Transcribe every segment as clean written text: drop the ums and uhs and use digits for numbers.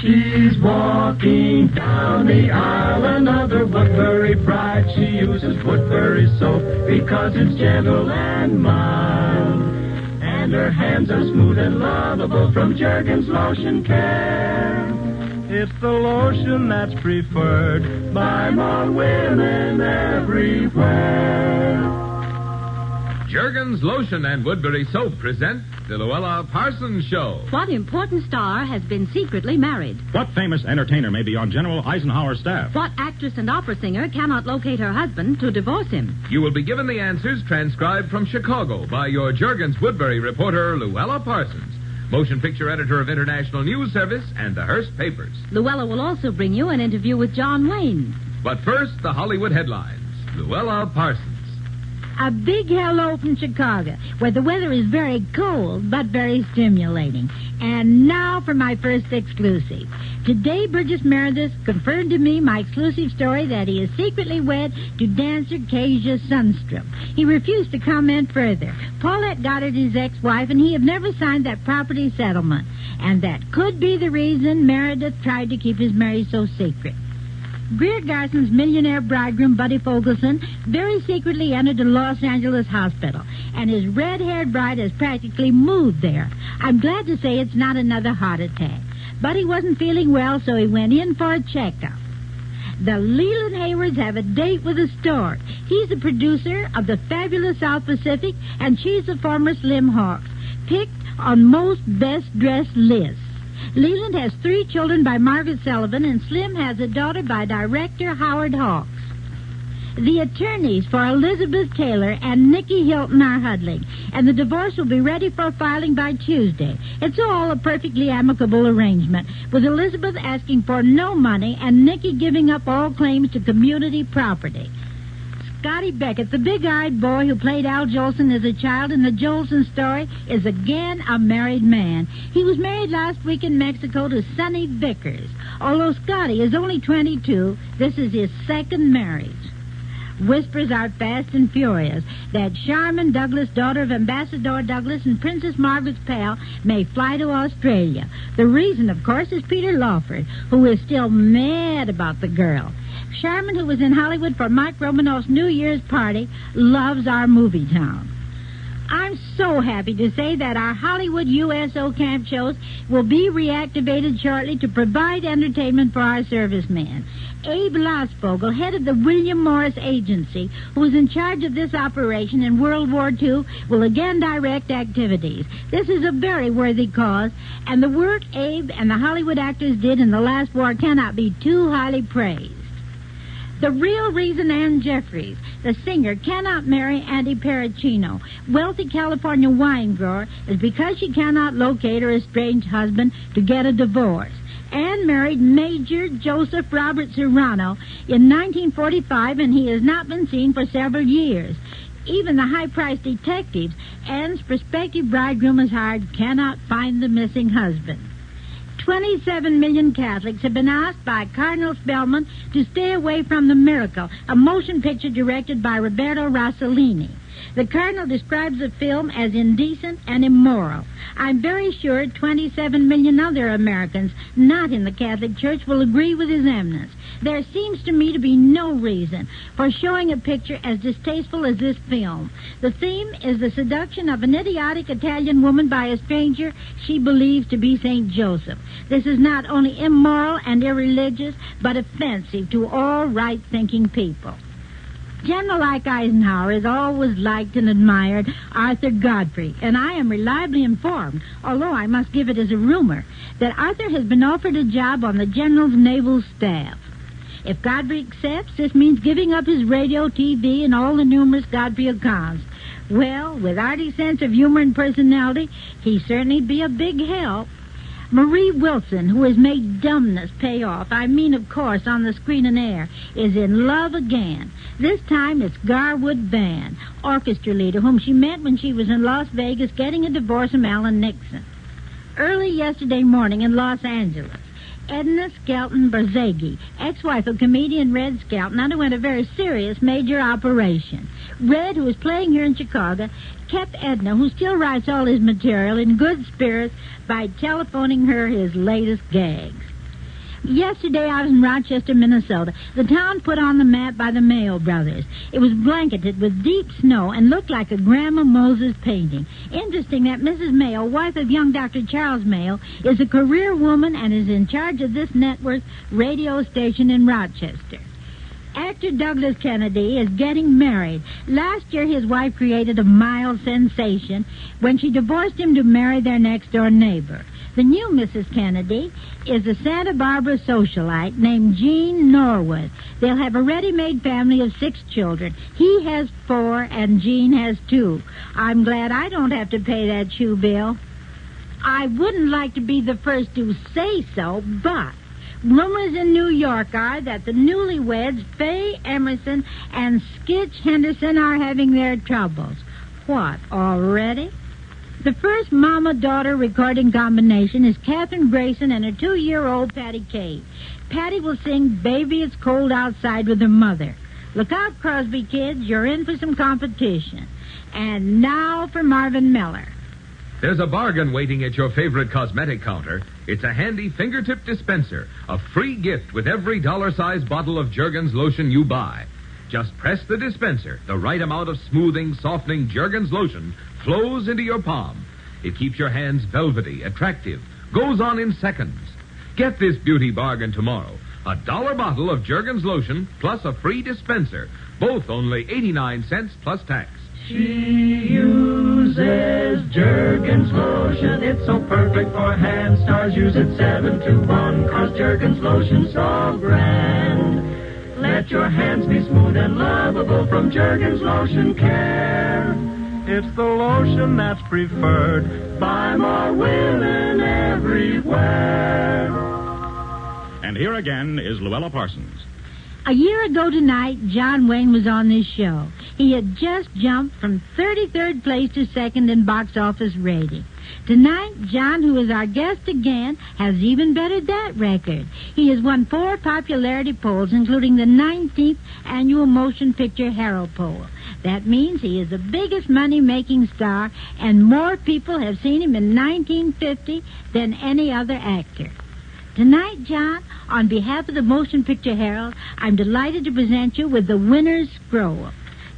She's walking down the aisle, another Woodbury bride. She uses Woodbury soap because it's gentle and mild. And her hands are smooth and lovable from Jergens Lotion Care. It's the lotion that's preferred by more women everywhere. Jergens Lotion and Woodbury Soap present the Louella Parsons Show. What important star has been secretly married? What famous entertainer may be on General Eisenhower's staff? What actress and opera singer cannot locate her husband to divorce him? You will be given the answers transcribed from Chicago by your Jergens Woodbury reporter, Louella Parsons, motion picture editor of International News Service and the Hearst Papers. Louella will also bring you an interview with John Wayne. But first, the Hollywood headlines. Louella Parsons. A big hello from Chicago, where the weather is very cold but very stimulating. And now for my first exclusive. Today, Burgess Meredith confirmed to me my exclusive story that he is secretly wed to dancer Kezia Sundstrom. He refused to comment further. Paulette Goddard is his ex-wife, and he have never signed that property settlement. And that could be the reason Meredith tried to keep his marriage so secret. Greer Garson's millionaire bridegroom, Buddy Fogelson, very secretly entered a Los Angeles hospital, and his red-haired bride has practically moved there. I'm glad to say it's not another heart attack. Buddy wasn't feeling well, so he went in for a checkup. The Leland Haywards have a date with a star. He's the producer of the fabulous South Pacific, and she's the former Slim Hawks, picked on most best-dressed lists. Leland has 3 children by Margaret Sullivan, and Slim has a daughter by director Howard Hawks. The attorneys for Elizabeth Taylor and Nicky Hilton are huddling, and the divorce will be ready for filing by Tuesday. It's all a perfectly amicable arrangement, with Elizabeth asking for no money and Nicky giving up all claims to community property. Scotty Beckett, the big-eyed boy who played Al Jolson as a child in the Jolson story, is again a married man. He was married last week in Mexico to Sonny Vickers. Although Scotty is only 22, this is his second marriage. Whispers are fast and furious that Charmin Douglas, daughter of Ambassador Douglas and Princess Margaret's pal, may fly to Australia. The reason, of course, is Peter Lawford, who is still mad about the girl. Charmin, who was in Hollywood for Mike Romanoff's New Year's party, loves our movie town. I'm so happy to say that our Hollywood USO camp shows will be reactivated shortly to provide entertainment for our servicemen. Abe Losvogel, head of the William Morris Agency, who was in charge of this operation in World War II, will again direct activities. This is a very worthy cause, and the work Abe and the Hollywood actors did in the last war cannot be too highly praised. The real reason Ann Jeffries, the singer, cannot marry Andy Paracino, wealthy California wine grower, is because she cannot locate her estranged husband to get a divorce. Ann married Major Joseph Robert Serrano in 1945, and he has not been seen for several years. Even the high-priced detectives Ann's prospective bridegroom has hired cannot find the missing husband. 27 million Catholics have been asked by Cardinal Spellman to stay away from The Miracle, a motion picture directed by Roberto Rossellini. The Cardinal describes the film as indecent and immoral. I'm very sure 27 million other Americans not in the Catholic Church will agree with His Eminence. There seems to me to be no reason for showing a picture as distasteful as this film. The theme is the seduction of an idiotic Italian woman by a stranger she believes to be St. Joseph. This is not only immoral and irreligious, but offensive to all right-thinking people. General Ike Eisenhower has always liked and admired Arthur Godfrey, and I am reliably informed, although I must give it as a rumor, that Arthur has been offered a job on the General's naval staff. If Godfrey accepts, this means giving up his radio, TV, and all the numerous Godfrey accounts. Well, with Artie's sense of humor and personality, he'd certainly be a big help. Marie Wilson, who has made dumbness pay off, I mean, of course, on the screen and air, is in love again. This time it's Garwood Van, orchestra leader, whom she met when she was in Las Vegas getting a divorce from Alan Nixon. Early yesterday morning in Los Angeles, Edna Skelton Berzegi, ex-wife of comedian Red Skelton, underwent a very serious major operation. Red, who is playing here in Chicago, kept Edna, who still writes all his material, in good spirits by telephoning her his latest gags. Yesterday I was in Rochester, Minnesota. The town put on the map by the Mayo brothers. It was blanketed with deep snow and looked like a Grandma Moses painting. Interesting that Mrs. Mayo, wife of young Dr. Charles Mayo, is a career woman and is in charge of this network radio station in Rochester. Actor Douglas Kennedy is getting married. Last year, his wife created a mild sensation when she divorced him to marry their next-door neighbor. The new Mrs. Kennedy is a Santa Barbara socialite named Jean Norwood. They'll have a ready-made family of 6 children. He has 4 and Jean has 2. I'm glad I don't have to pay that shoe bill. I wouldn't like to be the first to say so, but rumors in New York are that the newlyweds, Faye Emerson and Skitch Henderson, are having their troubles. What, already? The first mama-daughter recording combination is Katherine Grayson and her 2-year-old Patty Kay. Patty will sing Baby It's Cold Outside with her mother. Look out, Crosby kids, you're in for some competition. And now for Marvin Miller. There's a bargain waiting at your favorite cosmetic counter. It's a handy fingertip dispenser, a free gift with every dollar-sized bottle of Jergens lotion you buy. Just press the dispenser. The right amount of smoothing, softening Jergens lotion flows into your palm. It keeps your hands velvety, attractive, goes on in seconds. Get this beauty bargain tomorrow. A $1 bottle of Jergens lotion plus a free dispenser. Both only 89 cents plus tax. She uses Jergens lotion. It's so perfect for hand stars. Use it 7 to 1, 'cause Jergens lotion's so grand. Let your hands be smooth and lovable from Jergens Lotion Care. It's the lotion that's preferred by more women everywhere. And here again is Louella Parsons. A year ago tonight, John Wayne was on this show. He had just jumped from 33rd place to 2nd in box office rating. Tonight, John, who is our guest again, has even bettered that record. He has won 4 popularity polls, including the 19th annual Motion Picture Herald poll. That means he is the biggest money-making star, and more people have seen him in 1950 than any other actor. Tonight, John, on behalf of the Motion Picture Herald, I'm delighted to present you with the winner's scroll.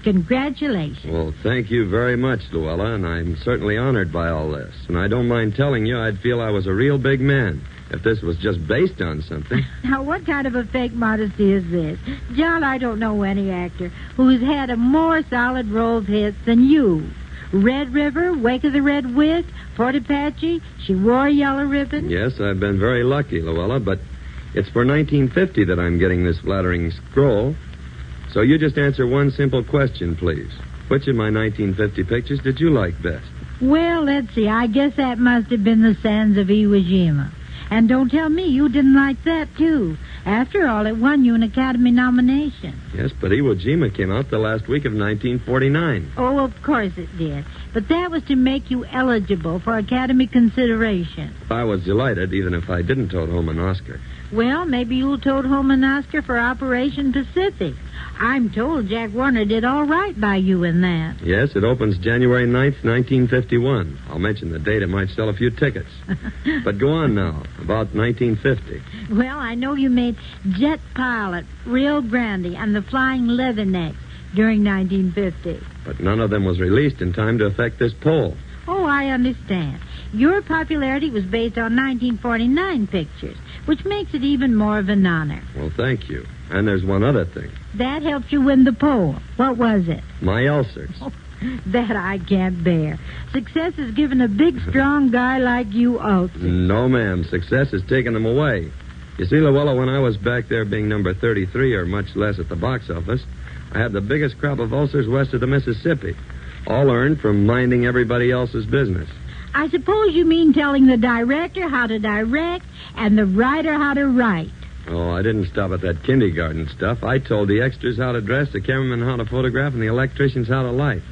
Congratulations. Well, thank you very much, Louella, and I'm certainly honored by all this. And I don't mind telling you, I'd feel I was a real big man if this was just based on something. Now, what kind of a fake modesty is this? John, I don't know any actor who has had a more solid row of hits than you. Red River, Wake of the Red Witch, Fort Apache, She Wore a Yellow Ribbon. Yes, I've been very lucky, Louella, but it's for 1950 that I'm getting this flattering scroll. So you just answer one simple question, please. Which of my 1950 pictures did you like best? Well, let's see. I guess that must have been The Sands of Iwo Jima. And don't tell me you didn't like that, too. After all, it won you an Academy nomination. Yes, but Iwo Jima came out the last week of 1949. Oh, of course it did. But that was to make you eligible for Academy consideration. I was delighted, even if I didn't tote home an Oscar. Well, maybe you'll tote home an Oscar for Operation Pacific. I'm told Jack Warner did all right by you in that. Yes, it opens January 9th, 1951. I'll mention the date. It might sell a few tickets. But go on now, about 1950. Well, I know you made Jet Pilot, Rio Grande, and The Flying Leathernecks during 1950. But none of them was released in time to affect this poll. Oh, I understand. Your popularity was based on 1949 pictures, which makes it even more of an honor. Well, thank you. And there's one other thing. That helped you win the poll. What was it? My ulcers. Oh, that I can't bear. Success has given a big, strong guy like you ulcers. No, ma'am. Success has taken them away. You see, Louella, when I was back there being number 33, or much less at the box office, I had the biggest crop of ulcers west of the Mississippi, all earned from minding everybody else's business. I suppose you mean telling the director how to direct and the writer how to write. Oh, I didn't stop at that kindergarten stuff. I told the extras how to dress, the cameramen how to photograph, and the electricians how to light.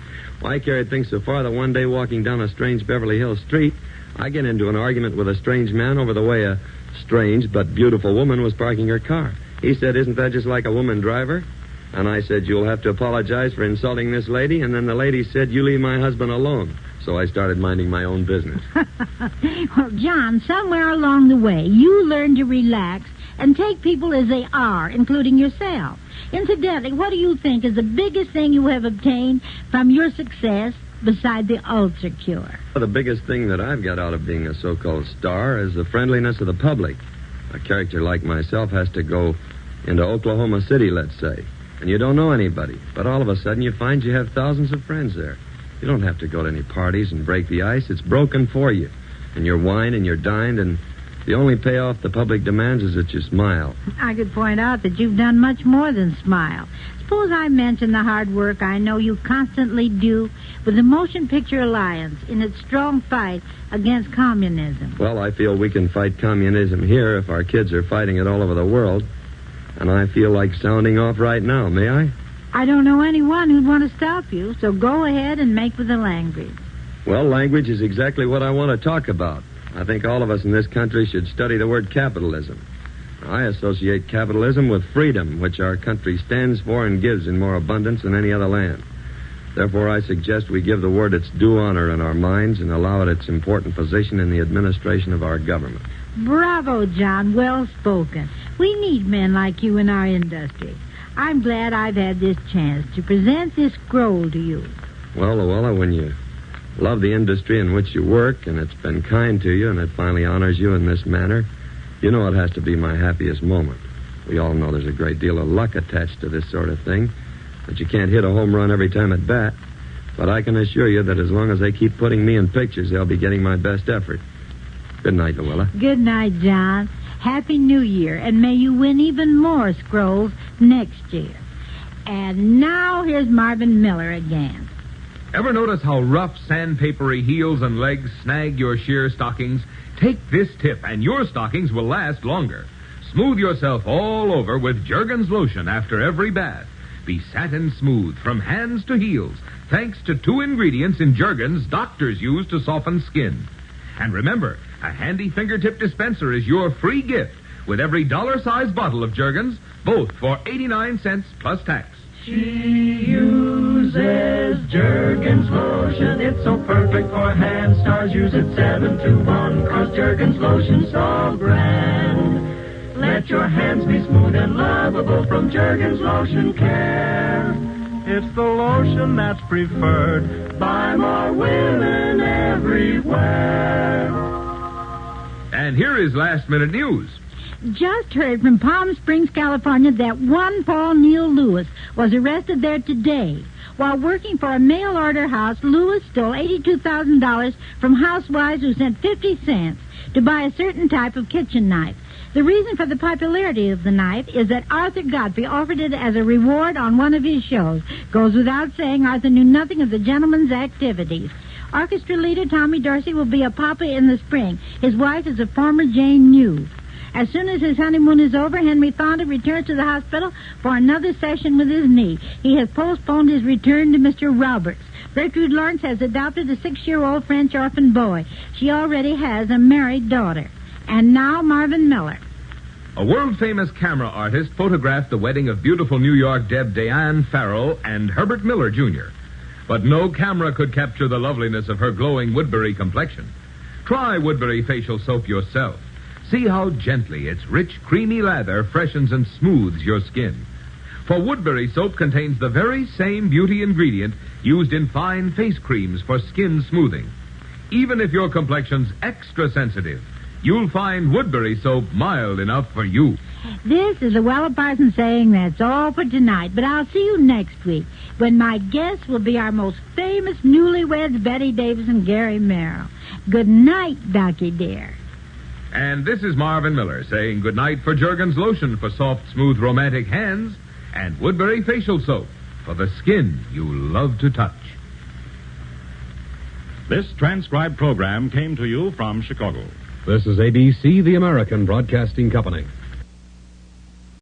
Well, I carried things so far that one day walking down a strange Beverly Hills street, I get into an argument with a strange man over the way a strange but beautiful woman was parking her car. He said, "Isn't that just like a woman driver?" And I said, "You'll have to apologize for insulting this lady." And then the lady said, "You leave my husband alone." So I started minding my own business. Well, John, somewhere along the way, you learned to relax and take people as they are, including yourself. Incidentally, what do you think is the biggest thing you have obtained from your success beside the ulcer cure? Well, the biggest thing that I've got out of being a so-called star is the friendliness of the public. A character like myself has to go into Oklahoma City, let's say, and you don't know anybody, but all of a sudden you find you have thousands of friends there. You don't have to go to any parties and break the ice. It's broken for you. And you're wined and you're dined, and the only payoff the public demands is that you smile. I could point out that you've done much more than smile. Suppose I mention the hard work I know you constantly do with the Motion Picture Alliance in its strong fight against communism. Well, I feel we can fight communism here if our kids are fighting it all over the world. And I feel like sounding off right now, may I? I don't know anyone who'd want to stop you, so go ahead and make with the language. Well, language is exactly what I want to talk about. I think all of us in this country should study the word capitalism. I associate capitalism with freedom, which our country stands for and gives in more abundance than any other land. Therefore, I suggest we give the word its due honor in our minds and allow it its important position in the administration of our government. Bravo, John. Well spoken. We need men like you in our industry. I'm glad I've had this chance to present this scroll to you. Well, Louella, when you love the industry in which you work and it's been kind to you and it finally honors you in this manner, you know it has to be my happiest moment. We all know there's a great deal of luck attached to this sort of thing, that you can't hit a home run every time at bat. But I can assure you that as long as they keep putting me in pictures, they'll be getting my best effort. Good night, Louella. Good night, John. Happy New Year, and may you win even more scrolls next year. And now here's Marvin Miller again. Ever notice how rough, sandpapery heels and legs snag your sheer stockings? Take this tip, and your stockings will last longer. Smooth yourself all over with Jergens lotion after every bath. Be satin smooth from hands to heels, thanks to 2 ingredients in Jergens doctors use to soften skin. And remember, a handy fingertip dispenser is your free gift with every dollar-sized bottle of Jergens, both for 89 cents plus tax. She uses Jergens lotion. It's so perfect for hand stars. Use it 7 to 1, 'cause Jergens lotion's so grand. Let your hands be smooth and lovable from Jergens Lotion Care. It's the lotion that's preferred by more women everywhere. And here is last-minute news. Just heard from Palm Springs, California, that one Paul Neil Lewis was arrested there today. While working for a mail-order house, Lewis stole $82,000 from housewives who sent 50 cents to buy a certain type of kitchen knife. The reason for the popularity of the knife is that Arthur Godfrey offered it as a reward on one of his shows. Goes without saying, Arthur knew nothing of the gentleman's activities. Orchestra leader Tommy Dorsey will be a papa in the spring. His wife is a former Jane New. As soon as his honeymoon is over, Henry Fonda returns to the hospital for another session with his knee. He has postponed his return to Mr. Roberts. Gertrude Lawrence has adopted a 6-year-old French orphan boy. She already has a married daughter. And now Marvin Miller. A world-famous camera artist photographed the wedding of beautiful New York Deb Diane Farrell and Herbert Miller, Jr. But no camera could capture the loveliness of her glowing Woodbury complexion. Try Woodbury facial soap yourself. See how gently its rich, creamy lather freshens and smooths your skin. For Woodbury soap contains the very same beauty ingredient used in fine face creams for skin smoothing. Even if your complexion's extra sensitive, you'll find Woodbury soap mild enough for you. This is Louella Parsons saying that's all for tonight, but I'll see you next week when my guests will be our most famous newlyweds, Betty Davis and Gary Merrill. Good night, Ducky dear. And this is Marvin Miller saying goodnight for Jergens lotion for soft, smooth, romantic hands and Woodbury facial soap for the skin you love to touch. This transcribed program came to you from Chicago. This is ABC, the American Broadcasting Company.